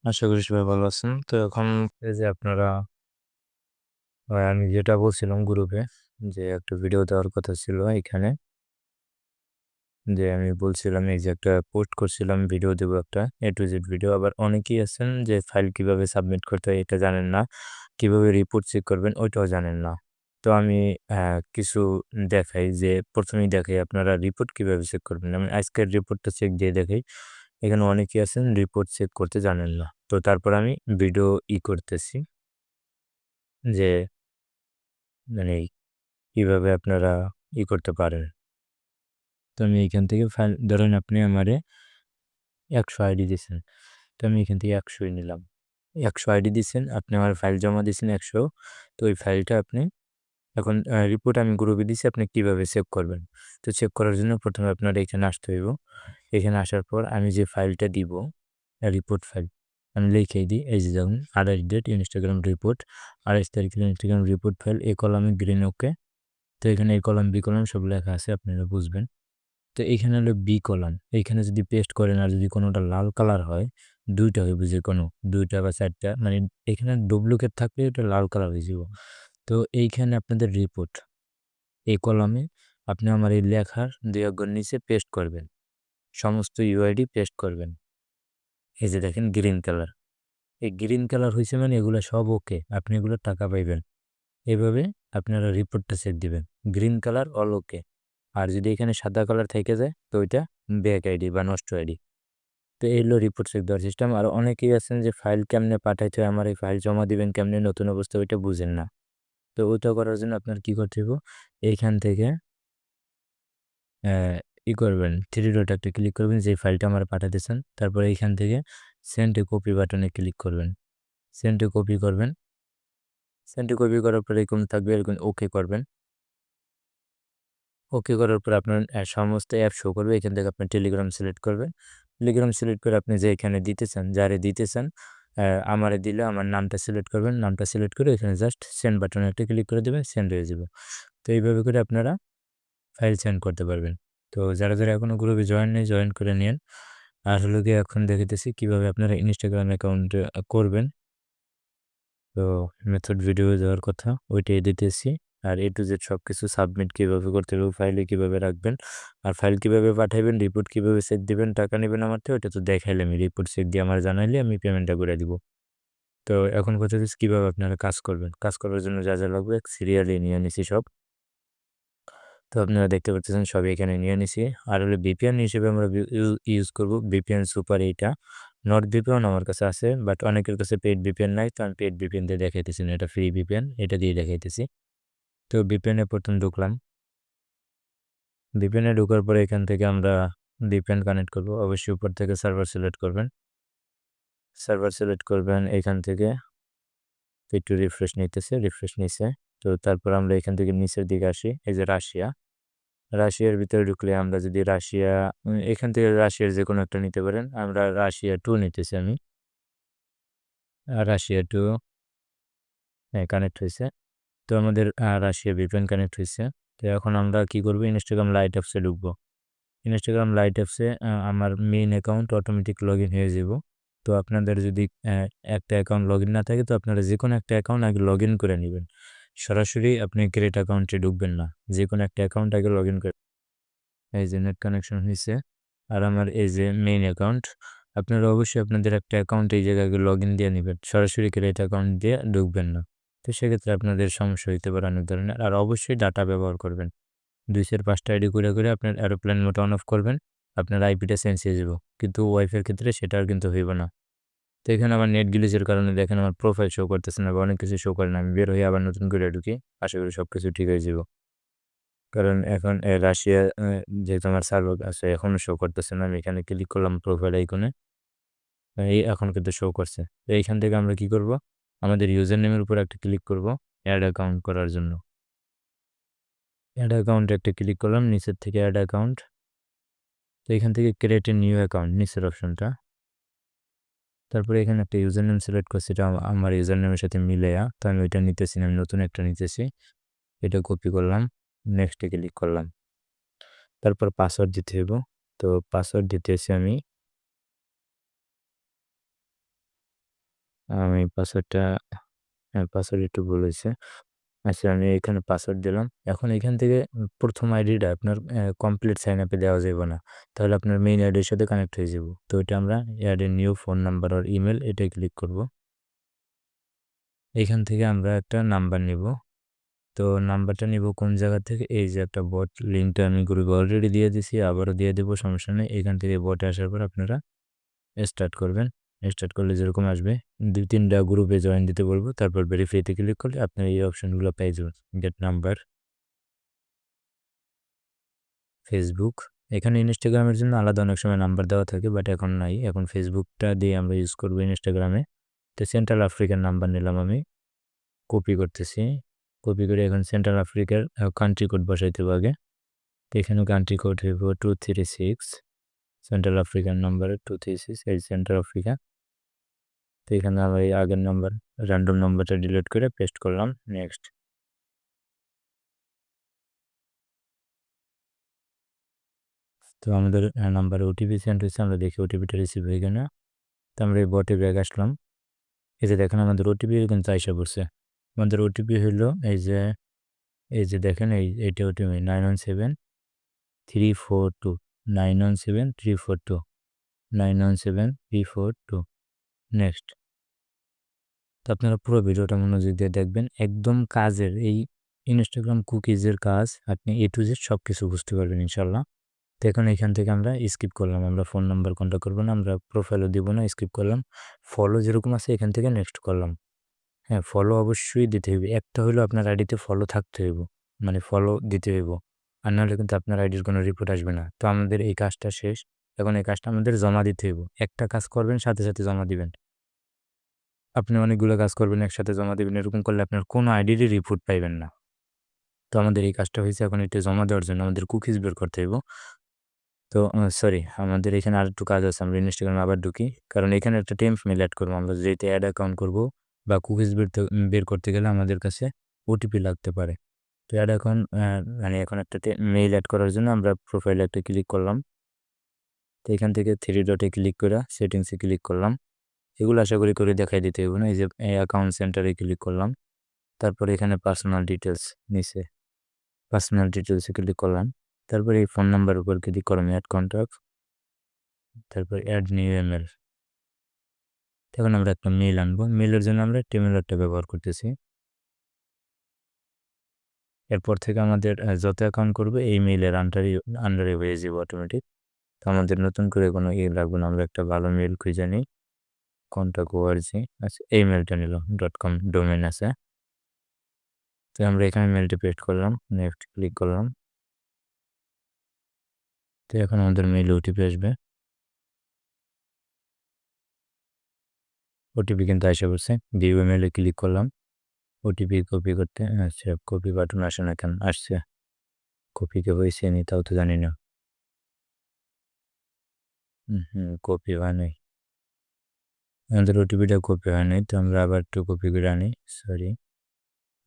আশা করি সবাই ভালো আছেন। তো এখন এই যে আপনারা আমি যেটা বলছিলাম গ্রুপে যে একটা ভিডিও দেওয়ার কথা ছিল এখানে, যে আমি বলছিলাম এই যে একটা পোস্ট করছিলাম ভিডিও দেবো একটা A to Z ভিডিও। আবার অনেকেই আছেন যে ফাইল কিভাবে সাবমিট করতে হয় এটা জানেন না, কিভাবে রিপোর্ট চেক করবেন ওইটাও জানেন না। তো আমি কিছু দেখাই, যে প্রথমেই দেখাই আপনারা রিপোর্ট কিভাবে চেক করবেন। আমি আজকের রিপোর্টটা চেক দিয়ে দেখাই। এখানে অনেকেই আছেন রিপোর্ট চেক করতে জানেন না। তো তারপর আমি ভিডিও করতেছি যে মানে কিভাবে আপনারা করতে পারেন। তো আমি এখান থেকে ফাইল ধরেন আপনি আমারে ১০০ আইডি দিছেন। তো আমি এখান থেকে ১০০ই নিলাম। ১০০ আইডি দিছেন, আপনি আমার ফাইল জমা দিছেন ১০০। তো ওই ফাইলটা আপনি এখন রিপোর্ট আমি গ্রুপে দিছি, আপনি কিভাবে চেক করবেন। তো চেক করার জন্য প্রথমে আপনার এখানে আসতে হইব। এখানে আসার পর আমি যে ফাইলটা দিব রিপোর্ট ফাইল আমি লিখেই দিই। এই যে যেমন ২৮ ডেট ইনস্টাগ্রাম রিপোর্ট, ২৮ তারিখের ইনস্টাগ্রাম রিপোর্ট ফাইল, এ কলামে গ্রিন ওকে। তো এখানে এ কলাম বি কলাম সব লেখা আছে, আপনারা বুঝবেন। তো এইখানে হলো বি কলাম। এইখানে যদি পেস্ট করেন আর যদি কোনোটা লাল কালার হয়, ২ টা হইব যেকোনো ২ টা বা ৪ টা, মানে এখানে ডুপ্লিকেট থাকলে ওটা লাল কালার হয়ে যাব। তো এইখানে আপনাদের রিপোর্ট এই কলামে আপনি আমার এই লেখার ২ অক্ষর নিচে পেস্ট করবেন। সমস্ত ইউআইডি পেস্ট করবেন। এই যে দেখেন গ্রিন কালার। এই গ্রিন কালার হইছে মানে এগুলা সব ওকে। আপনি এগুলোর টাকা পাইবেন। এভাবে আপনারা রিপোর্টটা চেক দিবেন। Green colour all okay. আর যদি এখানে সাদা কালার থেকে যায় তো ওইটা ব্যাক আইডি বা নষ্ট আইডি। তো এই হলো রিপোর্ট চেক দেওয়ার সিস্টেম। আর অনেকেই আছেন যে ফাইল কেমনে পাঠাইতে হয়, আমার এই ফাইল জমা দিবেন কেমনে নতুন অবস্থায় ওইটা বুঝেন না। তো ওইটা করার জন্য আপনার কি করতে হইব, এইখান থেকে অ্যা করবেন, থ্রি ডট একটা ক্লিক করবেন যে ফাইলটা আমার পাঠাইতেছেন। তারপরে এইখান থেকে সেন্ড এ কপি বাটনে ক্লিক করবেন। সেন্ড এ কপি করবেন। সেন্ড এ কপি করার পরে এরকম থাকবে, এরকম ওকে করবেন। ওকে করার পর আপনার সমস্ত অ্যাপ শো করবে। এখান থেকে আপনি টেলিগ্রাম সিলেক্ট করবেন। টেলিগ্রাম সিলেক্ট করে আপনি যে এখানে দিতে চান, যারে দিতে চান, আমারে দিলে আমার নামটা সিলেক্ট করবেন। নামটা সিলেক্ট করে এখানে জাস্ট সেন্ড বাটনে একটা ক্লিক করে দিবেন, সেন্ড হয়ে যাবে। তো এইভাবে করে আপনারা ফাইল সেন্ড করতে পারবেন। তো যারা এখনো গ্রুপে জয়েন নেই, জয়েন করে নিয়েন। আর হলো গিয়ে এখন দেখাইতেছি কিভাবে আপনারা ইনস্টাগ্রাম অ্যাকাউন্ট করবেন। তো মেথড ভিডিও দেওয়ার কথা ওইটাই দিতেছি। আর A to Z সবকিছু সাবমিট কিভাবে করতে হবে, ফাইলে কিভাবে রাখবেন, আর ফাইল কিভাবে পাঠাইবেন, রিপোর্ট কিভাবে চেক দিবেন, টাকা নিবেন আমার থেকে, ওইটা তো দেখাইলে আমি রিপোর্ট চেক দিয়ে আমার জানাইলে আমি পেমেন্টটা করে দিব। তো এখন কথা হচ্ছে কিভাবে আপনারা কাজ করবেন। কাজ করার জন্য যা লাগবে সিরিয়ালি নিয়ে নিছি সব। তো আপনারা দেখতে পাচ্ছেন সবই এখানে নিয়ে নিছি। আর হলো VPN হিসেবে আমরা ইউজ করব VPN সুপার এইটা। নর্ড VPN আমার কাছে আছে, বাট অনেকের কাছে পেইড VPN নাই। তো আমি পেইড VPN দিয়ে দেখাইতেছি না, এটা ফ্রি VPN, এটা দিয়ে দেখাইতেছি। তো VPN এ প্রথম ঢুকলাম। VPN এ ঢোকার পরে এখান থেকে আমরা VPN কানেক্ট করব। অবশ্যই উপর থেকে সার্ভার সিলেক্ট করবেন। সার্ভার সিলেক্ট করবেন এখান থেকে। একটু রিফ্রেশ নিতেছে, রিফ্রেশ নিছে। তো তারপর আমরা এখান থেকে নিচের দিকে আসি। এই যে রাশিয়া। রাশিয়ার ভিতরে ঢুকলে আমরা যদি রাশিয়া, এখান থেকে রাশিয়ার যেকোনো একটা নিতে পারেন। আমরা রাশিয়া 2 নিতেছি আমি। রাশিয়া 2 হ্যাঁ, কানেক্ট হইছে। তো আমাদের রাশিয়া VPN কানেক্ট হইছে। তো এখন আমরা কি করব, ইনস্টাগ্রাম লাইট অ্যাপসে ঢুকবো। ইনস্টাগ্রাম লাইট অ্যাপসে আমার মেইন অ্যাকাউন্ট অটোমেটিক লগইন হয়ে যাব। তো আপনাদের যদি একটা অ্যাকাউন্ট লগইন না থাকে তো আপনারা যেকোনো একটা অ্যাকাউন্ট আগে লগইন করে নিবেন। সরাসরি আপনি ক্রিয়েট অ্যাকাউন্টে ঢুকবেন না। যেকোনো একটা অ্যাকাউন্ট আগে লগইন করে, এই যে নেট কানেকশন হইছে। আর আমার এই যে মেইন অ্যাকাউন্ট, আপনারা অবশ্যই আপনাদের একটা অ্যাকাউন্ট এই জায়গায় লগইন দিয়ে নিবেন। সরাসরি ক্রিয়েট অ্যাকাউন্ট দিয়ে ঢুকবেন না। তো সেক্ষেত্রে আপনাদের সমস্যা হইতে পারে অনেক ধরনের। আর অবশ্যই ডাটা ব্যবহার করবেন। ২-৪-৫টা আইডি করে আপনার এরোপ্লেন মোড অন অফ করবেন। আপনার আইপিটা চেঞ্জ হয়ে যাব। কিন্তু ওয়াইফাই এর ক্ষেত্রে সেটা আর কিন্তু হইব না। তো এখানে আমার নেট গ্লিচের কারণে দেখেন আমার প্রোফাইল শো করতেছে না বা অনেক কিছু শো করে না। আমি বের হয়ে আবার নতুন করে ঢুকি। আশা করি সবকিছু ঠিক হয়ে যাব। কারণ এখন রাশিয়া যেহেতু আমার সার্ভার আছে এখনো শো করতেছে না। আমি এখানে ক্লিক করলাম প্রোফাইল আইকনে। এই এখন কিন্তু শো করছে। তো এইখান থেকে আমরা কি করব? আমাদের ইউজার নেমের উপর একটা ক্লিক করব এড অ্যাকাউন্ট করার জন্য। এড অ্যাকাউন্টে একটা ক্লিক করলাম, নিচের থেকে এড অ্যাকাউন্ট। তো এখান থেকে ক্রিয়েট এ নিউ অ্যাকাউন্ট নিচের অপশনটা। তারপরে এখানে একটা ইউজার নেম সিলেক্ট করছি, এটা আমার ইউজার নেমের সাথে মিলাইয়া। তো আমি ওইটা নিতেছি না, আমি নতুন একটা নিতেছি। এটা কপি করলাম, নেক্সট এ ক্লিক করলাম। তারপর পাসওয়ার্ড দিতে হইব। তো পাসওয়ার্ড দিতেছি আমি আমি পাসওয়ার্ড একটু ভুল হইছে। আচ্ছা, আমি এখানে পাসওয়ার্ড দিলাম। এখন এখান থেকে ১ম আইডিটা আপনার কমপ্লিট সাইন আপ এ দেওয়া যাবে না। তাহলে আপনার মেইন আইডির সাথে কানেক্ট হয়ে যাবো। তো এটা আমরা add a new phone number or email এটায় ক্লিক করব। এখান থেকে আমরা একটা নাম্বার নিব। তো নাম্বারটা নিব কোন জায়গা থেকে? এই যে একটা বট লিঙ্কটা আমি গ্রুপে অলরেডি দিয়ে দিছি। আবারও দিয়ে দেব, সমস্যা নেই। এখান থেকে বটে আসার পর আপনারা স্টার্ট করবেন। স্টার্ট করলে যেরকম আসবে ২-৩ টা গ্রুপে জয়েন দিতে বলব। তারপর ভেরিফাইতে ক্লিক করলে আপনারা এই অপশনগুলো পেয়ে যাবেন। Get number, Facebook. এখানে ইনস্টাগ্রামের জন্য আলাদা অনেক সময় নাম্বার দেওয়া থাকে, বাট এখন নাই। এখন ফেসবুকটা দিয়ে আমরা ইউজ করব ইনস্টাগ্রামে। তো সেন্ট্রাল আফ্রিকার নাম্বার নিলাম আমি। কপি করতেছি। কপি করে এখন সেন্ট্রাল আফ্রিকার কান্ট্রি কোড বসাইতে হবে আগে। তো এখানে কান্ট্রি কোড হইব 236। সেন্ট্রাল আফ্রিকান নাম্বার 236, এই সেন্ট্রাল আফ্রিকা। তো এখানে আমার এই আগের নাম্বার র‍্যান্ডম নাম্বারটা ডিলিট করে পেস্ট করলাম। নেক্সট। তো আমাদের নাম্বারে ওটিপি সেন্ড হয়েছে, আমরা দেখি ওটিপিটা রিসিভ হয়ে কিনা। তো আমরা এই বটে ব্যাক আসলাম। এই যে দেখেন আমাদের ওটিপি কিন্তু আইসা পড়ছে। আমাদের ওটিপি হইলো এই যে দেখেন এইটা ওটিপি 917342 917342 917342। নেক্সট। তো আপনারা পুরো ভিডিওটা মনোযোগ দিয়ে দেখবেন। একদম কাজের এই ইনস্টাগ্রাম কুকিজের কাজ আপনি এ টু জেড সবকিছু বুঝতে পারবেন ইনশাআল্লাহ। তো এখন এখান থেকে আমরা স্কিপ করলাম। আমরা ফোন নাম্বার কন্টাক্ট করব না, আমরা প্রোফাইলও দিব না, স্কিপ করলাম। ফলো যেরকম আছে এখান থেকে নেক্সট করলাম। হ্যাঁ, ফলো অবশ্যই দিতে হইবে। একটা হইলো আপনার আইডিতে ফলো থাকতে হইব। মানে ফলো দিতে হইব। আর নাহলে কিন্তু আপনার আইডির কোনো রিপোর্ট আসবে না। তো আমাদের এই কাজটা শেষ। এখন এই কাজটা আমাদের জমা দিতে হইব। একটা কাজ করবেন, সাথে, সাথে জমা দিবেন। আপনি অনেকগুলো কাজ করবেন, একসাথে জমা দিবেন। এরকম করলে আপনার কোনো আইডিরই রিপোর্ট পাইবেন না। তো আমাদের এই কাজটা হইছে। এখন এটা জমা দেওয়ার জন্য আমাদের কুকিজ বের করতে হইব। তো সরি, আমাদের এখানে আরেকটু কাজ আছে। আমরা ইনস্টাগ্রামে আবার ঢুকি। কারণ এখানে একটা টেম্প মেইল এড করব। আমরা যেহেতু এড অ্যাকাউন্ট করব বা কুকিজ বের করতে গেলে আমাদের কাছে ওটিপি লাগতে পারে। তো এড অ্যাকাউন্ট মানে এখন একটা মেইল এড করার জন্য আমরা প্রোফাইলে একটা ক্লিক করলাম। তো এখান থেকে 3 ডটে ক্লিক করে সেটিংসে ক্লিক করলাম। এগুলো আশা করি করে দেখাই দিতে হইব না। এই যে অ্যাকাউন্ট সেন্টারে ক্লিক করলাম। তারপরে এখানে পার্সোনাল ডিটেইলস নিচে পার্সোনাল ডিটেইলসে ক্লিক করলাম। তারপরে এই ফোন নাম্বার উপর ক্লিক করলাম, এড কন্টাক্ট। তারপর এড নিউ ইমেইল। এখন আমরা একটা মেইল আনবো। মেইলের জন্য আমরা টেমুলারটা ব্যবহার করতেছি। এরপর থেকে আমাদের যত অ্যাকাউন্ট করবো এই মেইলের আন্ডারে হয়ে যাবে অটোমেটিক। তো আমাদের নতুন করে কোনো লাগবে না। আমরা একটা ভালো মেইল খুঁজে নিই। Contact ORG. আচ্ছা, এই মেইলটা নিলাম। .com ডোমেইন আছে। তো আমরা এখানে মেইলটা পেস্ট করলাম। নেক্সট ক্লিক করলাম। তো এখন আমাদের মেইলে ওটিপি আসবে। ওটিপি কিন্তু আইসা পড়ছে। ভিউ ইমেইলে ক্লিক করলাম। ওটিপি কপি করতে, আচ্ছা কপি বাটন আসে না কেন? আসছে। কপি কে হয়েছে নি তাও তো জানি না। কপি হয় নাই। আমাদের ওটিপিটা কপি হয় নাই। তো আমরা আবার একটু কপি করে আনি। সরি।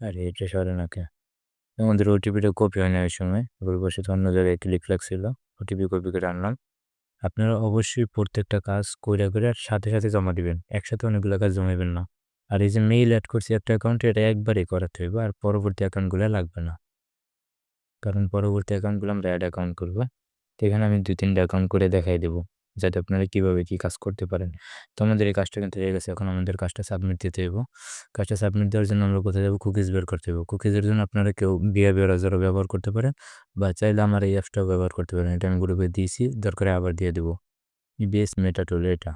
আরে এটা সরে না কে? আমাদের ওটিপিটা কপি হয় না ওই সময়। ভুলবশত অন্য জায়গায় ক্লিক লাগছিল। ওটিপি কপি করে আনলাম। আপনারা অবশ্যই প্রত্যেকটা কাজ কইরা করে সাথে, সাথে জমা দিবেন। একসাথে অনেকগুলা কাজ জমাইবেন না। আর এই যে মেইল এড করছি একটা অ্যাকাউন্টে, এটা একবারেই করাতে হইব। আর পরবর্তী অ্যাকাউন্টগুলা লাগবে না। কারণ পরবর্তী অ্যাকাউন্টগুলো আমরা অ্যাড অ্যাকাউন্ট করব। তো এখানে আমি ২-৩ টা অ্যাকাউন্ট করে দেখাই দেব। যাতে আপনারা কিভাবে কি কাজ করতে পারেন। তো আমাদের এই কাজটা কিন্তু হয়ে গেছে। এখন আমাদের কাজটা সাবমিট দিতে হইব। কাজটা সাবমিট দেওয়ার জন্য আমরা কোথায় যাব? কুকিজ বের করতে হইব। কুকিজের জন্য আপনারা কেউ বিয়া ব্রাউজারও ব্যবহার করতে পারেন বা চাইলে আমার এই অ্যাপসটাও ব্যবহার করতে পারেন। এটা আমি গ্রুপে দিয়েছি। দরকারে আবার দিয়ে দেব। ইবিএস মেটা টুল এটা।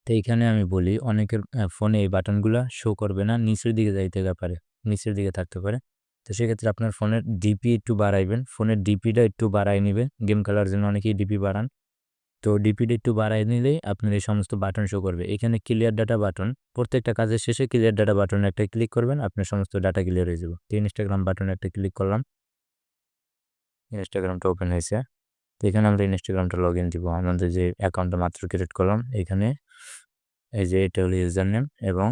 তো এইখানে আমি বলি অনেকের ফোনে এই বাটনগুলা শো করবে না। নিচের দিকে যাইতে পারে। নিচের দিকে থাকতে পারে। তো সেক্ষেত্রে আপনার ফোনের ডিপি একটু বাড়াইবেন। ফোনের ডিপিটা একটু বাড়ায় নিবেন। গেম খেলার জন্য অনেকেই ডিপি বাড়ান। তো ডিপিটা একটু বাড়ায় নিলেই আপনার এই সমস্ত বাটন শো করবে। এখানে ক্লিয়ার ডাটা বাটন। প্রত্যেকটা কাজের শেষে ক্লিয়ার ডাটা বাটনে একটা ক্লিক করবেন। আপনার সমস্ত ডাটা ক্লিয়ার হয়ে যাবে। তো ইনস্টাগ্রাম বাটনে একটা ক্লিক করলাম। ইনস্টাগ্রামটা ওপেন হয়েছে। তো এখানে আমরা ইনস্টাগ্রামটা লগইন দিব। আমাদের যে অ্যাকাউন্টটা মাত্র ক্রিয়েট করলাম এখানে এই যে এটা হলো ইউজার নেম এবং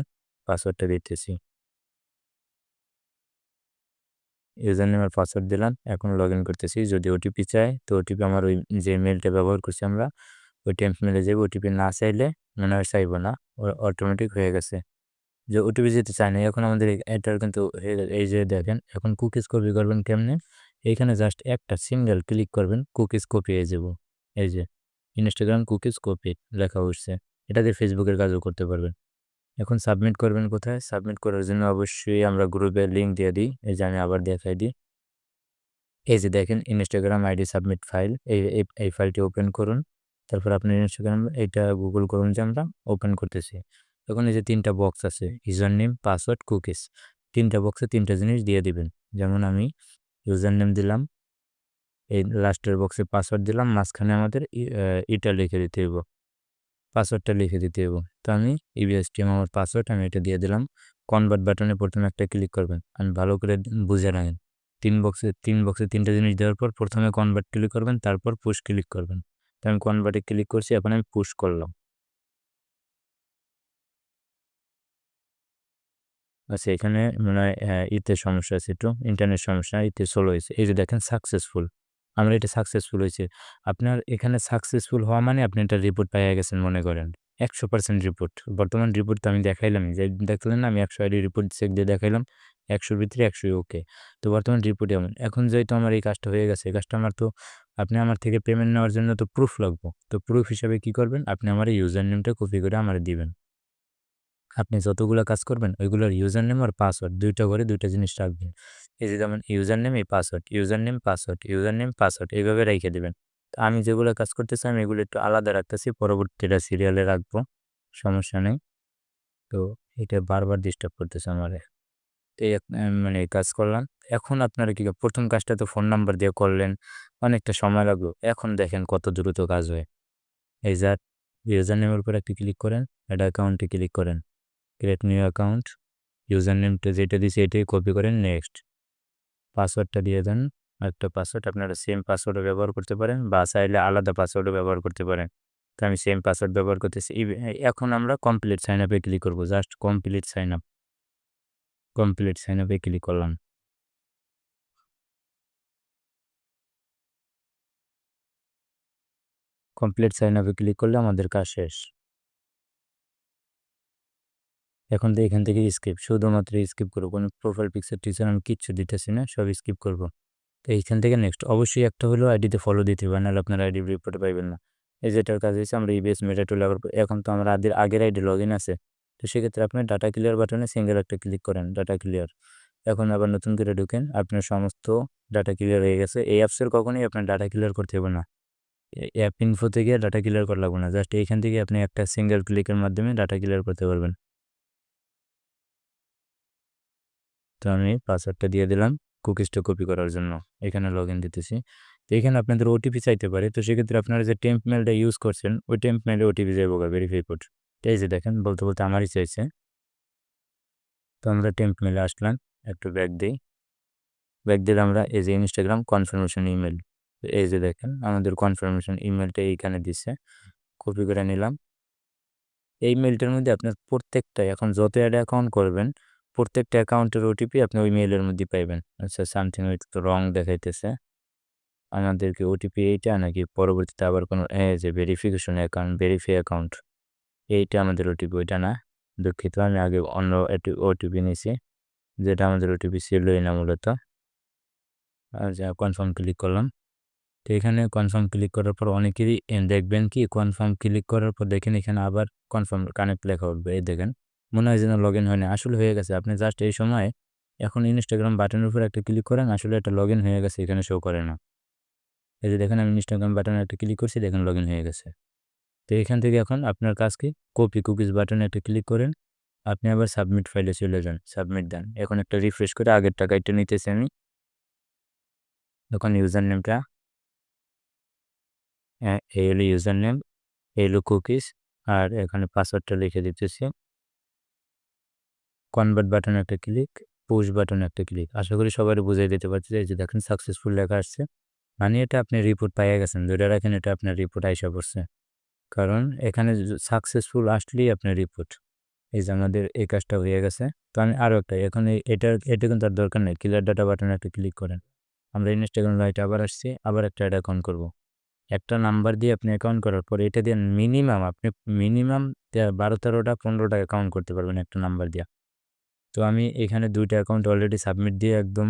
পাসওয়ার্ডটা দিতেছি। ইউজার নেম আর পাসওয়ার্ড দিলাম। এখন লগইন করতেছি। যদি ওটিপি চায় তো ওটিপি আমার ওই যে মেইলটা ব্যবহার করছি আমরা ওই টেম্প মেলে যাবে। ওটিপি না চাইলে মনে হয় চাইবো না, অটোমেটিক হয়ে গেছে। যে ওটিপি যেতে চায় না, এখন আমাদের এটার কিন্তু এই যে দেখেন এখন কুকিজ কপি করবেন কেমনে, এইখানে জাস্ট একটা সিঙ্গেল ক্লিক করবেন, কুকিজ কপি হয়ে যাব। এই যে ইনস্টাগ্রাম কুকিজ কপি লেখা উঠছে, এটা দিয়ে ফেসবুকের কাজও করতে পারবেন। এখন সাবমিট করবেন কোথায়? সাবমিট করার জন্য অবশ্যই আমরা গ্রুপে লিঙ্ক দিয়ে দিই, এই যে আমি আবার দেখাই দিই। এই যে দেখেন ইনস্টাগ্রাম আইডি সাবমিট ফাইল, এই ফাইলটি ওপেন করুন। তারপর আপনার ইনস্টাগ্রাম এটা গুগল করুন যে আমরা ওপেন করতেছি। তখন এই যে ৩টা বক্স আছে, ইউজার নেম, পাসওয়ার্ড, কুকিজ। ৩টা বক্সে ৩টা জিনিস দিয়ে দিবেন। যেমন আমি ইউজার নেম দিলাম, এই লাস্টের বক্সে পাসওয়ার্ড দিলাম, মাঝখানে আমাদের এটা লিখে দিতে হইব, পাসওয়ার্ডটা লিখে দিতে হইব। তো আমি ইবিএসটিএম আমার পাসওয়ার্ড আমি এটা দিয়ে দিলাম। কনভার্ট বাটনে প্রথমে একটা ক্লিক করবেন, আমি ভালো করে বুঝে রাখেন। 3 বক্সে 3টা জিনিস দেওয়ার পর প্রথমে কনভার্ট ক্লিক করবেন, তারপর পুশ ক্লিক করবেন। তো আমি কনভার্টে ক্লিক করছি, এখন আমি পুশ করলাম। আচ্ছা, এখানে মনে হয় ইতে সমস্যা আছে, একটু ইন্টারনেট সমস্যা, ইতে স্লো হয়েছে। এই যে দেখেন সাকসেসফুল, আমরা এটা সাকসেসফুল হয়েছে। আপনার এখানে সাকসেসফুল হওয়া মানে আপনি একটা রিপোর্ট পেয়ে গেছেন মনে করেন, 100% রিপোর্ট। বর্তমান রিপোর্ট তো আমি দেখাইলাম, যে দেখলেন না, আমি 100 আইডি রিপোর্ট চেক দিয়ে দেখাইলাম, 100-র ভিতরে 100ই ওকে। তো বর্তমান রিপোর্ট এমন। এখন যেহেতু আমার এই কাজটা হয়ে গেছে, এই কাজটা আমার তো, আপনি আমার থেকে পেমেন্ট নেওয়ার জন্য তো প্রুফ লাগবে। তো প্রুফ হিসাবে কি করবেন, আপনি আমার এই ইউজার নেমটা কপি করে আমার দিবেন। আপনি যতগুলা কাজ করবেন ওইগুলোর ইউজার নেম আর পাসওয়ার্ড ২টা করে ২টা জিনিস রাখবেন। এই যে যেমন ইউজার নেম, এই password, user name, password, user name, password, এইভাবে রেখে দিবেন। তো আমি যেগুলো কাজ করতেছি আমি এগুলো একটু আলাদা রাখতেছি, পরবর্তীটা সিরিয়ালে রাখবো, সমস্যা নেই। তো এটা বারবার ডিস্টার্ব করতেছে আমারে। তো এই মানে এই কাজ করলাম। এখন আপনারা কি ১ম কাজটা তো ফোন নাম্বার দিয়ে করলেন, অনেকটা সময় লাগলো। এখন দেখেন কত দ্রুত কাজ হয়। এই যার ইউজার নেমের উপর একটা ক্লিক করেন, অ্যাড অ্যাকাউন্টে ক্লিক করেন, ক্রিয়েট নিউ অ্যাকাউন্ট, ইউজার নেমটা যেটা দিয়েছি এটাই কপি করেন, নেক্সট। পাসওয়ার্ডটা দিয়ে দেন, একটা পাসওয়ার্ড, আপনারা সেম পাসওয়ার্ডও ব্যবহার করতে পারেন বা চাইলে আলাদা পাসওয়ার্ডও ব্যবহার করতে পারেন। তো আমি সেম পাসওয়ার্ড ব্যবহার করতেছি। এখন আমরা কমপ্লিট সাইন আপে ক্লিক করব, just complete sign up, complete sign আপে ক্লিক করলাম। কমপ্লিট সাইন আপে ক্লিক করলে আমাদের কাজ শেষ। এখন তো এখান থেকে স্কিপ, শুধুমাত্র স্কিপ করবো, কোনো প্রোফাইল পিকচার টিচার আমি কিচ্ছু দিতেছি না, সব স্কিপ করব। তো এইখান থেকে নেক্সট অবশ্যই একটা হলো আইডিতে ফলো দিতে হবে, নাহলে আপনার আইডি রিপোর্টে পাইবেন না। এই যেটার কাজ হয়েছে আমরা ইবিএস মেটা টুল এখন তো আমরা আগের আইডি লগ ইন আছে। তো সেক্ষেত্রে আপনি ডাটা ক্লিয়ার বাটনে সিঙ্গেল একটা ক্লিক করেন, ডাটা ক্লিয়ার। এখন আবার নতুন করে ঢুকেন, আপনার সমস্ত ডাটা ক্লিয়ার হয়ে গেছে। এই অ্যাপসের কখনোই আপনার ডাটা ক্লিয়ার করতে হবে না, অ্যাপ ইনফো থেকে ডাটা ক্লিয়ার করা লাগবে না, জাস্ট এইখান থেকে আপনি একটা সিঙ্গেল ক্লিকের মাধ্যমে ডাটা ক্লিয়ার করতে পারবেন। তো আমি পাসওয়ার্ডটা দিয়ে দিলাম কুকিজটা কপি করার জন্য, এখানে লগ ইন দিতেছি। তো এখানে আপনাদের ওটিপি চাইতে পারে, তো সেক্ষেত্রে আপনারা যে টেম্প মেলটা ইউজ করছেন ওই টেম্প মেলে ওটিপি যাবো ভেরিফাই কোড। এই যে দেখেন বলতে বলতে আমারই চাইছে। তো আমরা টেম্প মেলে আসলাম, একটু ব্যাক দিই, ব্যাক দিলে আমরা এই যে ইনস্টাগ্রাম কনফার্মেশন ইমেল, এই যে দেখেন আমাদের কনফার্মেশন ইমেলটা এইখানে দিচ্ছে, কপি করে নিলাম। এই মেইলটার মধ্যে আপনার প্রত্যেকটা এখন যত অ্যাড অ্যাকাউন্ট করবেন প্রত্যেকটা অ্যাকাউন্টের ওটিপি আপনি ওই মেইলের মধ্যে পাইবেন। আচ্ছা, সামথিং একটু রং দেখাইতেছে, আমাদেরকে ওটিপি এইটা নাকি পরবর্তীতে আবার কোনো যে ভেরিফিকেশন অ্যাকাউন্ট, ভেরিফাই অ্যাকাউন্ট, এইটা আমাদের ওটিপি, ওইটা না, দুঃখিত, আমি আগে অন্য ওটিপি নিয়েছি, যেটা আমাদের ওটিপি ছিলই না মূলত। আচ্ছা, কনফার্ম ক্লিক করলাম। তো এখানে কনফার্ম ক্লিক করার পর অনেকেরই দেখবেন কি কনফার্ম ক্লিক করার পর দেখেন এখানে আবার কনফার্ম কানেক্ট লেখা উঠবে, এই দেখেন মনে হয় যেন লগ ইন হয়নি, আসলে হয়ে গেছে। আপনি জাস্ট এই সময় এখন ইনস্টাগ্রাম বাটনের উপর একটা ক্লিক করেন, আসলে এটা লগ ইন হয়ে গেছে, এখানে শো করে না। এই যে দেখেন আমি ইনস্টাগ্রাম বাটনে একটা ক্লিক করছি, দেখেন লগ ইন হয়ে গেছে। তো এখান থেকে এখন আপনার কাজ কি, কপি কুকিজ বাটনে একটা ক্লিক করেন, আপনি আবার সাবমিট ফাইলে চলে যান, সাবমিট দেন। এখন একটা রিফ্রেশ করে আগের টাকাটা নিতেছি আমি, তখন ইউজার নেমটা, এই হলো ইউজার নেম, এই হলো কুকিজ, আর এখানে পাসওয়ার্ডটা লিখে দিতেছি। কনভার্ট বাটনে একটা ক্লিক, পুশ বাটনে একটা ক্লিক। আশা করি সবারই বুঝাই দিতে পারছি। এই যে দেখেন সাকসেসফুল লেখা আসছে, মানে এটা আপনি রিপোর্ট পাইয়া গেছেন, ধরে রাখেন এটা আপনার রিপোর্ট আইসা পড়ছে। কারণ এখানে সাকসেসফুল আসলেই আপনার রিপোর্ট। এই যে আমাদের এই কাজটা হয়ে গেছে। তো আমি আরও একটা, এখন এটা কিন্তু আর দরকার নেই, ক্লিয়ার ডাটা বাটনে একটা ক্লিক করেন। আমরা ইনস্টাগ্রাম লাইটে আবার আসছি, আবার একটা অ্যাড অ্যাকাউন্ট করবো। একটা নাম্বার দিয়ে আপনি অ্যাকাউন্ট করার পরে এটা দিয়ে মিনিমাম 12-13টা 15টা অ্যাকাউন্ট করতে পারবেন একটা নাম্বার দিয়া। তো আমি এখানে 2টা অ্যাকাউন্ট অলরেডি সাবমিট দিয়ে একদম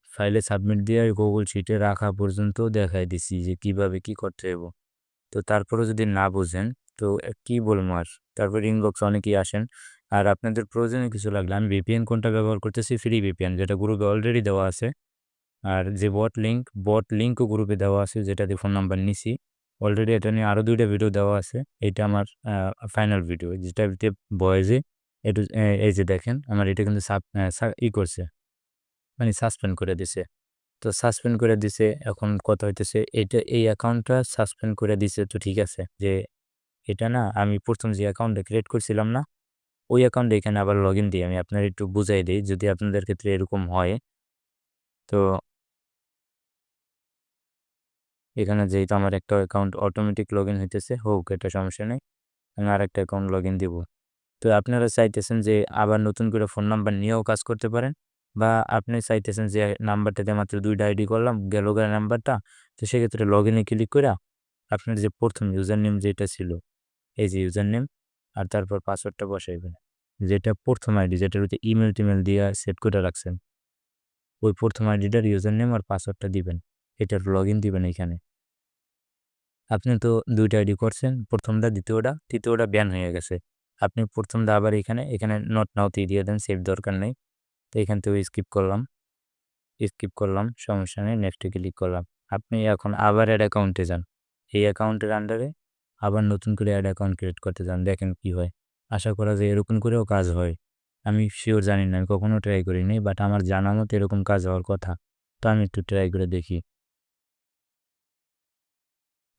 ফাইলে সাবমিট দিয়ে গুগল শিটে রাখা পর্যন্ত দেখায় দিছি যে কিভাবে কি করতে হইব। তো তারপরেও যদি না বুঝেন তো কি বলবো আর? তারপর ইনবক্সে অনেকেই আসেন। আর আপনাদের প্রয়োজনীয় কিছু লাগলে আমি VPN কোনটা ব্যবহার করতেছি ফ্রি VPN যেটা গ্রুপে অলরেডি দেওয়া আছে। আর যে বট লিঙ্কও গ্রুপে দেওয়া আছে যেটা দিয়ে ফোন নাম্বার নিছি। অলরেডি এটা নিয়ে আরও 2টা ভিডিও দেওয়া আছে। এইটা আমার ফাইনাল ভিডিও যেটাতে ভয়েসে এই যে দেখেন আমার এটা কিন্তু সাব অ্যা সা ই করছে মানে সাসপেন্ড করে দিছে। তো সাসপেন্ড করে দিছে এখন কথা হইতেছে এই অ্যাকাউন্টটা সাসপেন্ড করে দিছে তো ঠিক আছে। যে এটা না আমি ১ম যে অ্যাকাউন্টটা ক্রিয়েট করছিলাম না? ওই অ্যাকাউন্টে এখানে আবার লগইন দিই আমি আপনার একটু বুঝাই দেই যদি আপনাদের ক্ষেত্রে এরকম হয়। তো এখানে যেহেতু আমার একটা অ্যাকাউন্ট অটোমেটিক লগইন হইতেছে, হোক এটা সমস্যা নেই। আমি আরেকটা অ্যাকাউন্ট লগইন দিব। তো আপনারা চাইতেছেন যে আবার নতুন করে ফোন নাম্বার নিয়েও কাজ করতে পারেন বা আপনি চাইতেছেন যে নাম্বারটাতে মাত্র ২ টা আইডি করলাম, গেল গা নাম্বারটা। তো সেক্ষেত্রে লগইনে ক্লিক কইরা আপনার যে ১ম ইউজার নেম যেটা ছিল, এই যে ইউজার নেম আর তারপর পাসওয়ার্ডটা বসাইবেন। যেটা ১ম আইডি যেটার হচ্ছে ইমেল-টিমেল দিয়া সেট করে রাখছেন। ওই ১ম আইডিটার ইউজার নেম আর পাসওয়ার্ডটা দিবেন। এটার লগইন দিবেন এইখানে। আপনি তো ২ টা আইডি করছেন। ১ম টা, ২য় টা, ৩য় টা ব্যান হয়ে গেছে। আপনি ১ম দা আবার এখানে নট নাও তে দিয়ে দেন, সেভ দরকার নেই। তো এখান থেকে স্কিপ করলাম, সমস্যা নেই। নেক্সট এ ক্লিক করলাম। আপনি এখন আবার এড অ্যাকাউন্টে যান। এই অ্যাকাউন্টের আন্ডারে আবার নতুন করে এড অ্যাকাউন্ট ক্রিয়েট করতে যান। দেখেন কি হয়। আশা করা যায় এরকম করেও কাজ হয়। আমি সিউর জানি না, আমি কখনো ট্রাই করিনি। বাট আমার জানা মতে এরকম কাজ হওয়ার কথা। তো আমি একটু ট্রাই করে দেখি।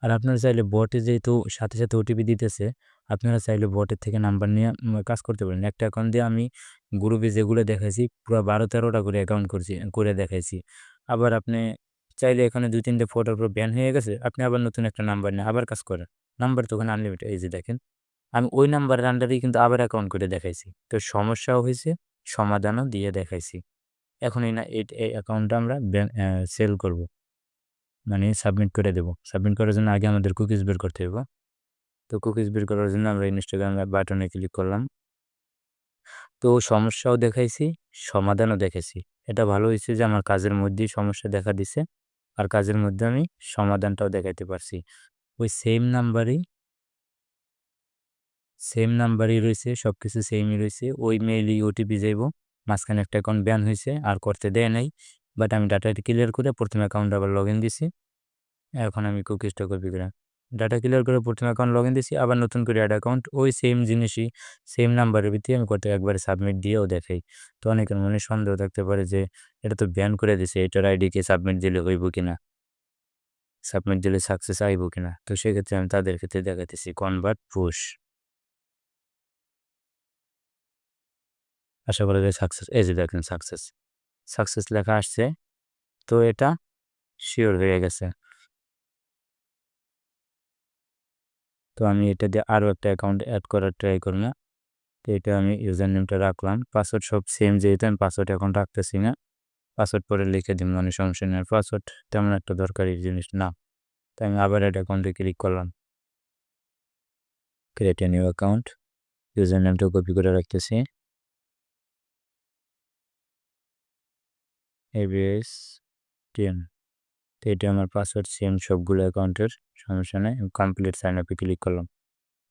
আর আপনারা চাইলে বটে যেহেতু সাথে ওটিপি দিতেছে, আপনারা চাইলে বটের থেকে নাম্বার নিয়ে কাজ করতে পারেন। একটা অ্যাকাউন্ট দিয়ে আমি গ্রুপে যেগুলো দেখাইছি পুরা ১২-১৩টা করে অ্যাকাউন্ট করে দেখাইছি। আবার আপনি চাইলে এখানে ২-৩ টে ফটোর পর ব্যান হয়ে গেছে, আপনি আবার নতুন একটা নাম্বার নিয়ে আবার কাজ করেন। নাম্বার তো ওখানে আনলিমিটেড। এই যে দেখেন, আমি ওই নাম্বারের আন্ডারেই কিন্তু আবার অ্যাকাউন্ট করে দেখাইছি। তো সমস্যাও হইছে, সমাধানও দিয়ে দেখাইছি। এখন এই অ্যাকাউন্টটা আমরা সেল করব। মানে সাবমিট করে দেব। সাবমিট করার জন্য আগে আমাদের কুকিজ বের করতে হবে। তো কুকিজ বের করার জন্য আমরা Instagram বাটনে ক্লিক করলাম। তো সমস্যাও দেখাইছি, সমাধানও দেখাইছি। এটা ভালো হইছে যে আমার কাজের মধ্যেই সমস্যা দেখা দিছে। আর কাজের মধ্যে আমি সমাধানটাও দেখাইতে পারছি। ওই সেম নাম্বারই রইছে, সবকিছু সেমই রইছে। ওই মেইলেই ওটিপি যাইবো। মাঝখানে একটা অ্যাকাউন্ট ব্যান হইছে, আর করতে দেয় নাই। বাট আমি ডাটাটা ক্লিয়ার করে ১ম অ্যাকাউন্টে আবার লগইন দিছি। এখন আমি কুকিজটা কপি করে ডাটা ক্লিয়ার করে ১ম অ্যাকাউন্ট লগইন দিছি। আবার নতুন করে অ্যাড অ্যাকাউন্ট ওই সেম জিনিসই সেম নাম্বারের ভিত্তিতে আমি করতে একবারে সাবমিট দিয়েও দেখাই। তো অনেকের মনে সন্দেহ থাকতে পারে যে এটা তো ব্যান করে দিছে, এটার আইডিকে সাবমিট দিলে হইব কিনা? সাবমিট দিলে সাকসেস আইব কিনা? তো সেক্ষেত্রে আমি তাদের ক্ষেত্রে দেখাইতেছি কনভার্ট পুশ। আশা করা যায় সাকসেস, এই যে দেখেন সাকসেস লেখা আসছে। তো এটা সিওর হয়ে গেছে। তো আমি এটা দিয়ে আরও একটা অ্যাকাউন্ট এড করার ট্রাই করব। তো এটা আমি ইউজার নেমটা রাখলাম। পাসওয়ার্ড সব সেম যেহেতু আমি পাসওয়ার্ড এখন রাখতেছি না। পাসওয়ার্ড পরে লিখে দিব, মানে সমস্যা নেই। আর পাসওয়ার্ড তেমন একটা দরকারি জিনিস না। তো আমি আবার এড অ্যাকাউন্টে ক্লিক করলাম। Create a new account. User নেমটা কপি করে রাখতেছি। ABS 10। তো এটা আমার পাসওয়ার্ড সেম সবগুলো অ্যাকাউন্টের, সমস্যা নেই। কমপ্লিট সাইন আপে ক্লিক করলাম।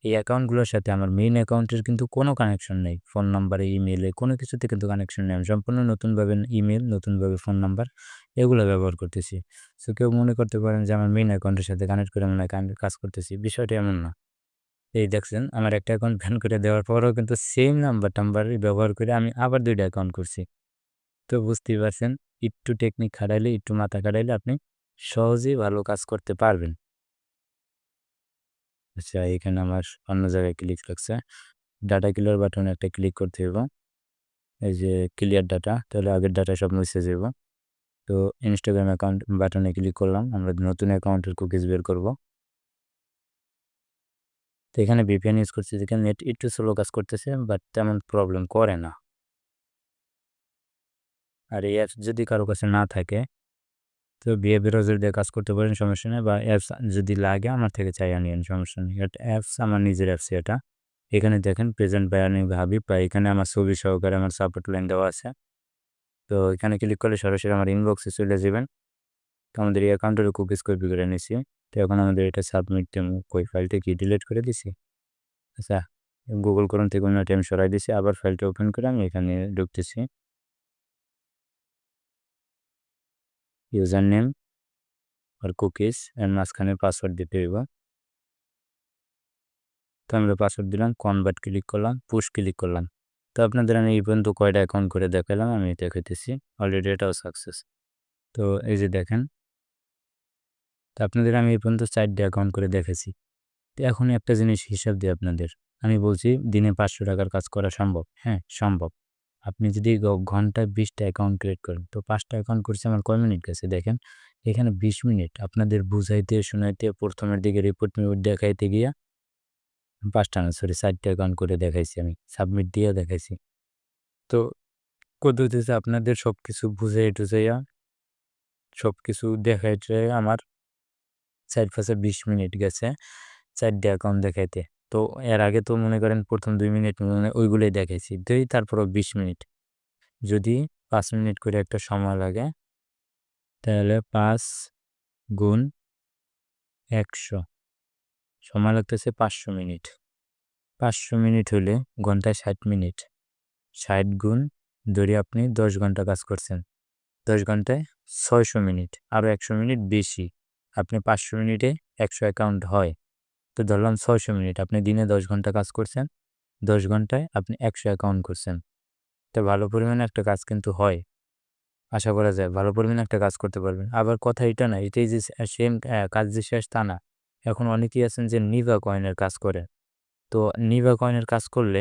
এই অ্যাকাউন্টগুলোর সাথে আমার মেইন অ্যাকাউন্টের কিন্তু কোনো কানেকশন নেই। ফোন নাম্বারে, ইমেইলে কোনো কিছুতে কিন্তু কানেকশন নেই। আমি সম্পূর্ণ নতুনভাবে ইমেইল, নতুনভাবে ফোন নাম্বার এগুলো ব্যবহার করতেছি। সো কেউ মনে করতে পারেন যে আমার মেইন অ্যাকাউন্টের সাথে কানেক্ট করে মনে হয় কাজ করতেছি। বিষয়টা এমন না। এই দেখছেন আমার একটা অ্যাকাউন্ট ব্যান করে দেওয়ার পরেও কিন্তু সেম নাম্বারই ব্যবহার করে আমি আবার ২ টা অ্যাকাউন্ট করছি। তো বুঝতেই পারছেন, একটু টেকনিক খাটাইলে, একটু মাথা খাটাইলে আপনি সহজেই ভালো কাজ করতে পারবেন। আচ্ছা, এখানে আমার অন্য জায়গায় ক্লিক লাগছে। ডাটা ক্লিয়ার বাটনে একটা ক্লিক করতে হইব। এই যে ক্লিয়ার ডাটা, তাহলে আগের ডাটা সব মুছে যাইব। তো Instagram অ্যাকাউন্ট বাটনে ক্লিক করলাম। আমরা নতুন অ্যাকাউন্টের কুকিজ বের করব। তো এখানে VPN ইউজ করছি, যেখানে নেট একটু স্লো কাজ করতেছে, বাট তেমন প্রবলেম করে না। আর এই অ্যাপস যদি কারো কাছে না থাকে তো বিয়ে ব্রাউজার দিয়ে কাজ করতে পারেন, সমস্যা নেই, বা অ্যাপস যদি লাগে আমার থেকে চাইয়া নিয়েন, সমস্যা নেই। এটা অ্যাপস আমার নিজের অ্যাপস এটা। এখানে দেখেন প্রেজেন্ট বাই আর্নিং হাবিব, বা এখানে আমার ছবি সহকারে আমার সাপোর্ট লাইন দেওয়া আছে। তো এখানে ক্লিক করলে সরাসরি আমার ইনবক্সে চলে যাবেন। তো আমাদের এই অ্যাকাউন্টের কুকিজ কপি করে নিছি। তো এখন আমাদের এটা সাবমিট দেবো। কই ফাইলটা কি ডিলিট করে দিছি? আচ্ছা, গুগল ক্রোম থেকে অন্য টাইম সরাই দিছি। আবার ফাইলটা ওপেন করে আমি এখানে ঢুকতেছি। ইউজার নেম আর কুকিজ এর মাঝখানে পাসওয়ার্ড দিতে হইব। তো আমরা পাসওয়ার্ড দিলাম, কনভার্ট ক্লিক করলাম, পুশ ক্লিক করলাম। তো আপনাদের আমি এই পর্যন্ত কয়টা অ্যাকাউন্ট করে দেখালাম, আমি দেখাইতেছি। অলরেডি এটাও সাকসেস। তো এই যে দেখেন, তো আপনাদের আমি এই পর্যন্ত 4টা অ্যাকাউন্ট করে দেখেছি। তো এখন একটা জিনিস হিসাব দিই আপনাদের। আমি বলছি দিনে 500 টাকার কাজ করা সম্ভব। হ্যাঁ, সম্ভব। আপনি যদি ঘন্টায় 20টা অ্যাকাউন্ট ক্রিয়েট করেন, তো 5টা অ্যাকাউন্ট করছে আমার কয় মিনিট গেছে দেখেন। এখানে 20 মিনিট আপনাদের বুঝাইতে শোনাইতে প্রথমের দিকে রিপোর্ট মিপোর্ট দেখাইতে গিয়া 5টা না, সরি 4টা অ্যাকাউন্ট করে দেখাইছি আমি। সাবমিট দিয়ে দেখাইছি। তো কথা হইতেছে আপনাদের সবকিছু বুঝাইয়া টুজাইয়া সবকিছু দেখাইতে আমার 4-5 20 মিনিট গেছে 4টা অ্যাকাউন্ট দেখাইতে। তো এর আগে তো মনে করেন প্রথম 2 মিনিট মানে ওইগুলোই দেখাইছি। তারপরও 20 মিনিট। যদি 5 মিনিট করে একটা সময় লাগে, তাহলে 5 গুণ 100 সময় লাগতেছে 500 মিনিট। 500 মিনিট হলে ঘন্টায় 60 মিনিট। 60 গুণ ধরে আপনি 10 ঘন্টা কাজ করছেন। 10 ঘন্টায় 600 মিনিট। আরও 100 মিনিট বেশি। আপনি 500 মিনিটে 100 অ্যাকাউন্ট হয়। তো ধরলাম 600 মিনিট। আপনি দিনে 10 ঘন্টা কাজ করছেন। 10 ঘন্টায় আপনি 100 অ্যাকাউন্ট করছেন। তো ভালো পরিমাণে একটা কাজ কিন্তু হয়। আশা করা যায় ভালো পরিমাণে একটা কাজ করতে পারবেন। আবার কথা এটা না, এটাই যে সেম কাজ যে শেষ তা না। এখন অনেকেই আছেন যে নিভা কয়েনের কাজ করে। তো নিভা কয়েনের কাজ করলে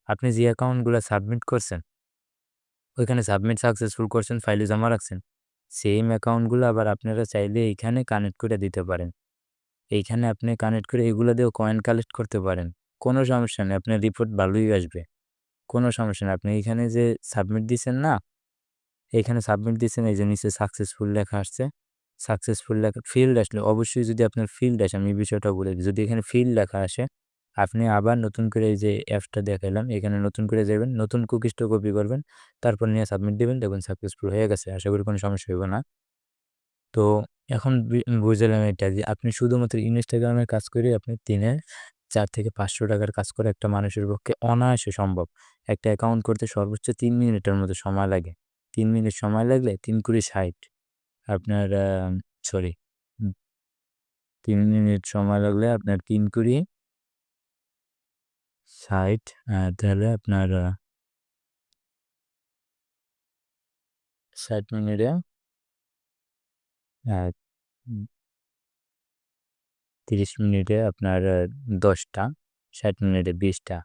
আপনি যে অ্যাকাউন্টগুলো সাবমিট করছেন, ওইখানে সাবমিট সাকসেসফুল করছেন, ফাইলে জমা রাখছেন। সেম অ্যাকাউন্টগুলো আবার আপনারা চাইলে এইখানে কানেক্ট করে দিতে পারেন। এইখানে আপনি কানেক্ট করে এগুলো দিয়েও কয়েন কালেক্ট করতে পারেন। কোনো সমস্যা নেই, আপনার রিপোর্ট ভালোই আসবে। কোনো সমস্যা নেই। আপনি এইখানে যে সাবমিট দিছেন না, এইখানে সাবমিট দিছেন, এই যে নিচে সাকসেসফুল লেখা আসছে। সাকসেসফুল লেখা ফিল্ড আসলে অবশ্যই যদি আপনার ফিল্ড আসে, আমি এই বিষয়টা বলে দিই। যদি এখানে ফিল্ড লেখা আসে, আপনি আবার নতুন করে এই যে অ্যাপসটা দেখাইলাম, এখানে নতুন করে যাবেন, নতুন কুকিজটা কপি করবেন, তারপর নিয়ে সাবমিট দিবেন, দেখবেন সাকসেসফুল হয়ে গেছে। আশা করি কোনো সমস্যা হইব না। তো এখন বুঝলাম এটা যে আপনি শুধুমাত্র ইনস্টাগ্রামের কাজ করে আপনি দিনে 4 থেকে 500 টাকার কাজ করে একটা মানুষের পক্ষে অনায়াসে সম্ভব। একটা অ্যাকাউন্ট করতে সর্বোচ্চ 3 মিনিটের মতো সময় লাগে। 3 মিনিট সময় লাগলে 3 কুড়ি 60 আপনার সরি 3 মিনিট সময় লাগলে আপনার 3 কুড়ি 60 তাহলে আপনার 60 মিনিটে আ 30 মিনিটে আপনার 10 টা, 60 মিনিটে 20 টা।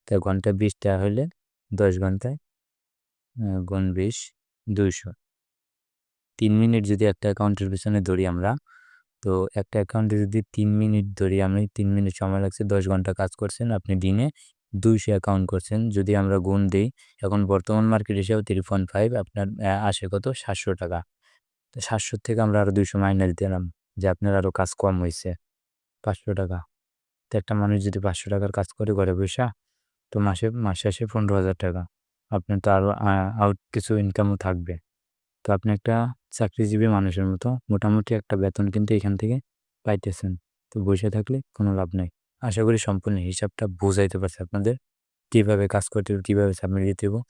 তো ঘন্টায় 20 টা হইলে 10 ঘন্টায় গুণ 20 200। 3 মিনিট যদি একটা অ্যাকাউন্টের পেছনে ধরি আমরা, তো একটা অ্যাকাউন্টে যদি 3 মিনিট ধরি আমি, 3 মিনিট সময় লাগছে, 10 ঘন্টা কাজ করছেন, আপনি দিনে 200 অ্যাকাউন্ট করছেন। যদি আমরা গুণ দেই, এখন বর্তমান মার্কেট হিসেবে 3.5 আপনার আসে কত? 700 টাকা। তো 700 থেকে আমরা আরও 200 মাইনাস দিলাম যে আপনার আরও কাজ কম হইছে 500 টাকা। তো একটা মানুষ যদি 500 টাকার কাজ করে ঘরে বইসা, তো মাসে আসে 15,000 টাকা। আপনার তো আরও আউট কিছু ইনকামও থাকবে। তো আপনি একটা চাকরিজীবী মানুষের মতো মোটামুটি একটা বেতন কিন্তু এখান থেকে পাইতেছেন। তো বসে থাকলে কোনো লাভ নাই। আশা করি সম্পূর্ণ হিসাবটা বুঝাইতে পারছি আপনাদের। কিভাবে কাজ করতে হবে, কিভাবে সাবমিট দিতে হবে।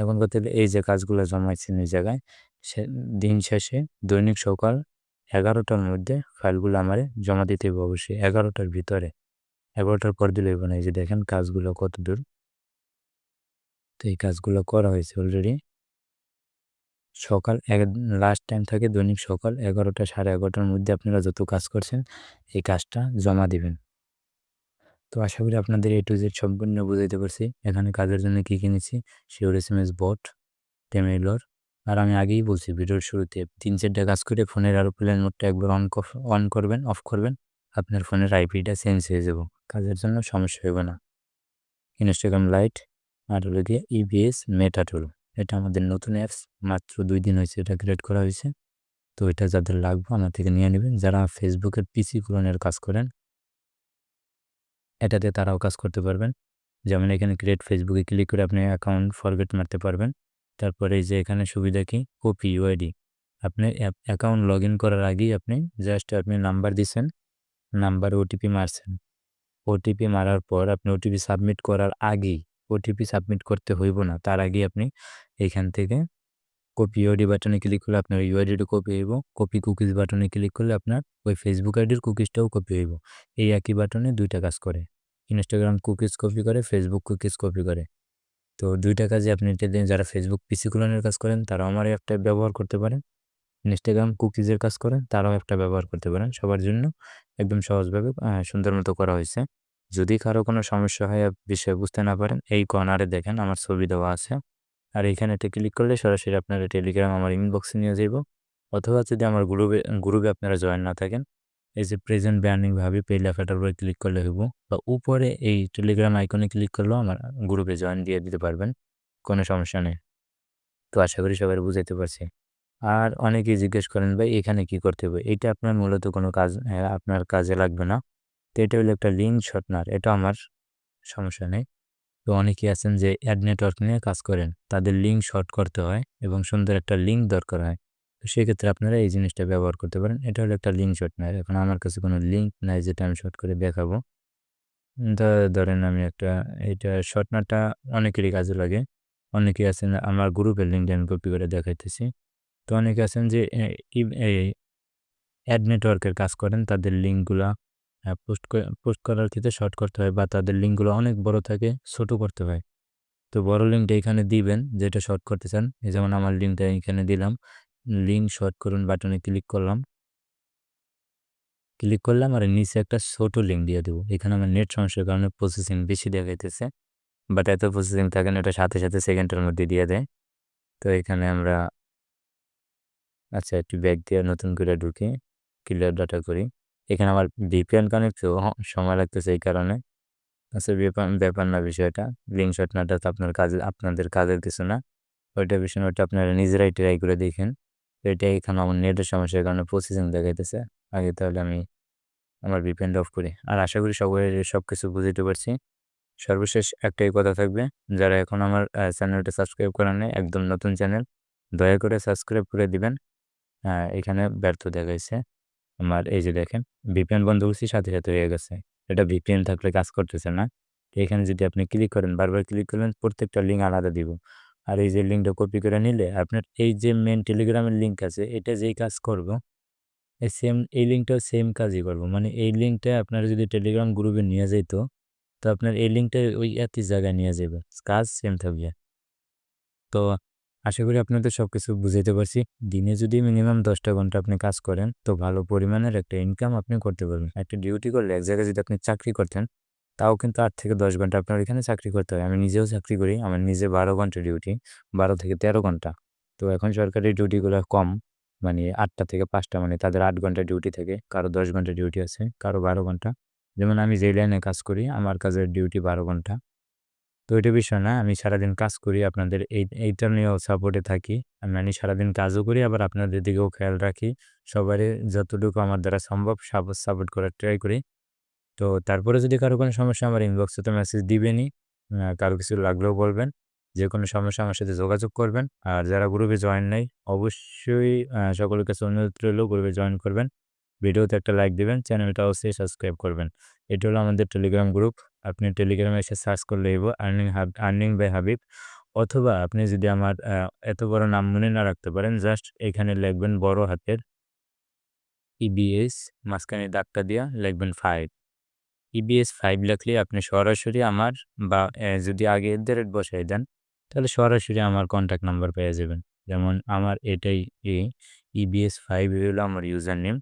এখন কথা হলো এই যে কাজগুলো জমাইছেন এই জায়গায়, সে দিন শেষে দৈনিক সকাল 11টার মধ্যে ফাইলগুলো আমারে জমা দিতে হবে অবশ্যই। 11টার ভিতরে। 11টার পর দিলে হইব না। এই যে দেখেন কাজগুলো কতদূর। তো এই কাজগুলো করা হয়েছে অলরেডি। সকাল লাস্ট টাইম থাকে দৈনিক সকাল 11টা 11:30টার মধ্যে আপনারা যত কাজ করছেন এই কাজটা জমা দিবেন। তো আশা করি আপনাদের A to Z সম্পূর্ণ বুঝাইতে পারছি। এখানে কাজের জন্য কি নিচ্ছি, শিওর SMS বট, টেমএইলর। আর আমি আগেই বলছি ভিডিওর শুরুতে 3-4টা কাজ করে ফোনের এরোপ্লেন মোডটা একবার অন করবেন, অফ করবেন। আপনার ফোনের আইপিটা চেঞ্জ হয়ে যাব। কাজের জন্য সমস্যা হবে না। ইনস্টাগ্রাম লাইট আর হলো গিয়ে EBS মেটা টুল। এটা আমাদের নতুন অ্যাপস, মাত্র 2 দিন হয়েছে এটা ক্রিয়েট করা হয়েছে। তো এটা যাদের লাগবে আমার থেকে নিয়ে নেবেন। যারা ফেসবুকের পিসি ক্লোনের কাজ করেন, এটাতে তারাও কাজ করতে পারবেন। যেমন এখানে ক্রিয়েট ফেসবুকে ক্লিক করে আপনি অ্যাকাউন্ট ফরগেট মারতে পারবেন। তারপরে এই যে এখানে সুবিধা কি কপি ইউআইডি। আপনি অ্যাকাউন্ট লগইন করার আগেই আপনি জাস্ট আপনি নাম্বার দিছেন, নাম্বারে ওটিপি মারছেন। ওটিপি মারার পর আপনি ওটিপি সাবমিট করার আগেই, ওটিপি সাবমিট করতে হইব না। তার আগেই আপনি এইখান থেকে কপি ইউআইডি বাটনে ক্লিক করলে আপনার ইউআইডিটা কপি হইব। কপি কুকিজ বাটনে ক্লিক করলে আপনার ওই ফেসবুক আইডির কুকিজটাও কপি হইব। এই একই বাটনে ২ টা কাজ করে। ইনস্টাগ্রাম কুকিজ কপি করে, ফেসবুক কুকিজ কপি করে। তো ২ টা কাজে আপনি যারা ফেসবুক পিসি ক্লোনের কাজ করেন তারাও আমার এই অ্যাপটা ব্যবহার করতে পারেন। ইনস্টাগ্রাম কুকিজের কাজ করেন তারাও অ্যাপটা ব্যবহার করতে পারেন। সবার জন্য একদম সহজভাবে সুন্দর মতো করা হয়েছে। যদি কারো কোনো সমস্যা হয় বিষয়ে বুঝতে না পারেন, এই কর্নারে দেখেন আমার ছবি দেওয়া আছে। আর এইখানেতে ক্লিক করলে সরাসরি আপনারা টেলিগ্রাম আমার ইনবক্সে নিয়ে যাইব। অথবা যদি আমার গ্রুপে আপনারা জয়েন না থাকেন, এই যে প্রেজেন্ট ব্যানিং ভাবে পে লেখাটার উপরে ক্লিক করলে হইব, বা উপরে এই টেলিগ্রাম আইকনে ক্লিক করলেও আমার গ্রুপে জয়েন দিয়ে দিতে পারবেন। কোনো সমস্যা নেই। তো আশা করি সবাই বুঝাইতে পারছি। আর অনেকেই জিজ্ঞেস করেন, ভাই এখানে কি করতে হবে? এইটা আপনার মূলত কোনো কাজ আপনার কাজে লাগবে না। তো এটা হলো একটা লিঙ্ক শর্টনার। এটা আমার সমস্যা নেই। তো অনেকেই আছেন যে অ্যাড নেটওয়ার্ক নিয়ে কাজ করেন। তাদের লিঙ্ক শর্ট করতে হয় এবং সুন্দর একটা লিঙ্ক দরকার হয়। তো সেক্ষেত্রে আপনারা এই জিনিসটা ব্যবহার করতে পারেন। এটা হলো একটা লিঙ্ক শর্টনার। এখন আমার কাছে কোনো লিঙ্ক নাই যেটা আমি শর্ট করে দেখাবো। ধরেন আমি একটা এইটা শর্টনারটা অনেকেরই কাজে লাগে। অনেকেই আছেন আমার গ্রুপের লিঙ্কটা আমি কপি করে দেখাইতেছি। তো অনেকে আছেন যে এই অ্যাড নেটওয়ার্কের কাজ করেন। তাদের লিঙ্কগুলা পোস্ট করার ক্ষেত্রে শর্ট করতে হয়, বা তাদের লিঙ্কগুলো অনেক বড় থাকে, ছোট করতে হয়। তো বড় লিঙ্কটা এখানে দিবেন যেটা শর্ট করতে চান। এই যেমন আমার লিঙ্কটা এখানে দিলাম। লিঙ্ক শর্ট করুন বাটনে ক্লিক করলাম। ক্লিক করলাম আর নিচে একটা ছোট লিঙ্ক দিয়ে দেবো। এখানে আমার নেট সমস্যার কারণে প্রসেসিং বেশি দেখাইতেছে। বাট এত প্রসেসিং থাকে না, এটা সাথে, সাথে সেকেন্ডের মধ্যে দিয়ে দেয়। তো এখানে আমরা আচ্ছা একটু ব্যাক দিয়ে নতুন করে ঢুকি। ক্লিয়ার ডাটা করি। এখানে আমার VPN কানেক্ট তো সময় লাগতেছে এই কারণে। আচ্ছা ব্যাপার না বিষয়টা। লিঙ্ক শর্টনারটা তো আপনাদের কাজের কিছু না। ওইটা বিষয় না, ওইটা আপনারা নিজেরাই ট্রাই করে দেখেন। তো এটা এখানে আমার নেটের সমস্যার কারণে প্রসেসিং দেখাইতেছে। আগে তাহলে আমি আমার VPNটা অফ করি। আর আশা করি সবাই সবকিছু বুঝাইতে পারছি। সর্বশেষ একটাই কথা থাকবে, যারা এখন আমার চ্যানেলটা সাবস্ক্রাইব করেন নাই, একদম নতুন চ্যানেল, দয়া করে সাবস্ক্রাইব করে দিবেন। এখানে ব্যর্থ দেখাইছে। আমার এই যে দেখেন VPN বন্ধ করছি, সাথে, সাথে হয়ে গেছে। এটা VPN থাকলে কাজ করতেছে না। তো এখানে যদি আপনি ক্লিক করেন, বারবার ক্লিক করবেন, প্রত্যেকটা লিঙ্ক আলাদা দিব। আর এই যে লিঙ্কটা কপি করে নিলে আপনার এই যে মেইন টেলিগ্রামের লিঙ্ক আছে, এটা যেই কাজ করব, এই লিঙ্কটাও সেম কাজই করব। মানে এই লিঙ্কটা আপনারা যদি টেলিগ্রাম গ্রুপে নিয়ে যাইত, তো আপনার এই লিঙ্কটা ওই একই জায়গায় নিয়ে যাবে। কাজ সেম থাকবে। তো আশা করি আপনাদের সবকিছু বুঝাইতে পারছি। দিনে যদি মিনিমাম ১০টা ঘন্টা আপনি কাজ করেন, তো ভালো পরিমাণের একটা ইনকাম আপনি করতে পারবেন। একটা ডিউটি করলে এক জায়গায় যদি আপনি চাকরি করতেন, তাও কিন্তু ৮ থেকে ১০ ঘন্টা আপনার এখানে চাকরি করতে হয়। আমি নিজেও চাকরি করি। আমার নিজে ১২ ঘন্টা ডিউটি, ১২ থেকে ১৩ ঘন্টা। তো এখন সরকারি ডিউটিগুলো কম। মানে ৮টা থেকে ৫টা, মানে তাদের ৮ ঘন্টা ডিউটি থাকে। কারো ১০ ঘন্টা ডিউটি আছে, কারো ১২ ঘন্টা। যেমন আমি যেই লাইনে কাজ করি, আমার কাজের ডিউটি ১২ ঘন্টা। তো এটা বিষয় না। আমি সারাদিন কাজ করি। আপনাদের এইটা নিয়েও সাপোর্টে থাকি। আমি সারাদিন কাজও করি, আবার আপনাদের দিকেও খেয়াল রাখি। সবারই যতটুকু আমার দ্বারা সম্ভব সাপোর্ট করার ট্রাই করি। তো তারপরে যদি কারো কোনো সমস্যা, আমার ইনবক্সে তো মেসেজ দিবেনই। কারো কিছু লাগলেও বলবেন। যেকোনো সমস্যা আমার সাথে যোগাযোগ করবেন। আর যারা গ্রুপে জয়েন নাই, অবশ্যই সকলের কাছে অনুরোধ রইল গ্রুপে জয়েন করবেন। ভিডিওতে একটা লাইক দিবেন, চ্যানেলটা অবশ্যই সাবস্ক্রাইব করবেন। এটা হলো আমাদের টেলিগ্রাম গ্রুপ। আপনি টেলিগ্রামে এসে সার্চ করলে হইব আর্নিং বাই হাবিব। অথবা আপনি যদি আমার এত বড় নাম মনে না রাখতে পারেন, জাস্ট এখানে লিখবেন বড় হাতের EBS, মাঝখানে দাগটা দিয়া লিখবেন 5। EBS 5 লিখলে আপনি সরাসরি আমার, বা যদি আগে @ বসায় দেন, তাহলে সরাসরি আমার কন্টাক্ট নাম্বার পেয়ে যাবেন। যেমন আমার এটাই EBS 5 হলো আমার ইউজার নেম।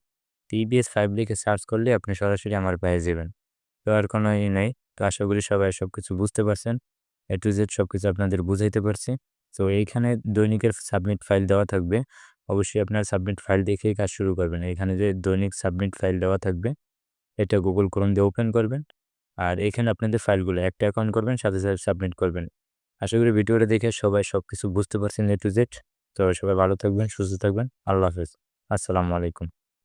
তো EBS 5 লিখে সার্চ করলে আপনি সরাসরি আমার পেয়ে যাবেন। তো আর কোনো নাই। তো আশা করি সবাই সবকিছু বুঝতে পারছেন। A to Z সবকিছু আপনাদের বুঝাইতে পারছি। তো এইখানে দৈনিকের সাবমিট ফাইল দেওয়া থাকবে। অবশ্যই আপনার সাবমিট ফাইল দেখেই কাজ শুরু করবেন। এখানে যে দৈনিক সাবমিট ফাইল দেওয়া থাকবে, এটা Google Chrome দিয়ে ওপেন করবেন। আর এখানে আপনাদের ফাইলগুলো একটা অ্যাকাউন্ট করবেন, সাথে, সাথে সাবমিট করবেন। আশা করি ভিডিওটা দেখে সবাই সবকিছু বুঝতে পারছেন A to Z। তো সবাই ভালো থাকবেন, সুস্থ থাকবেন। আল্লাহ হাফেজ। আসসালামু আলাইকুম।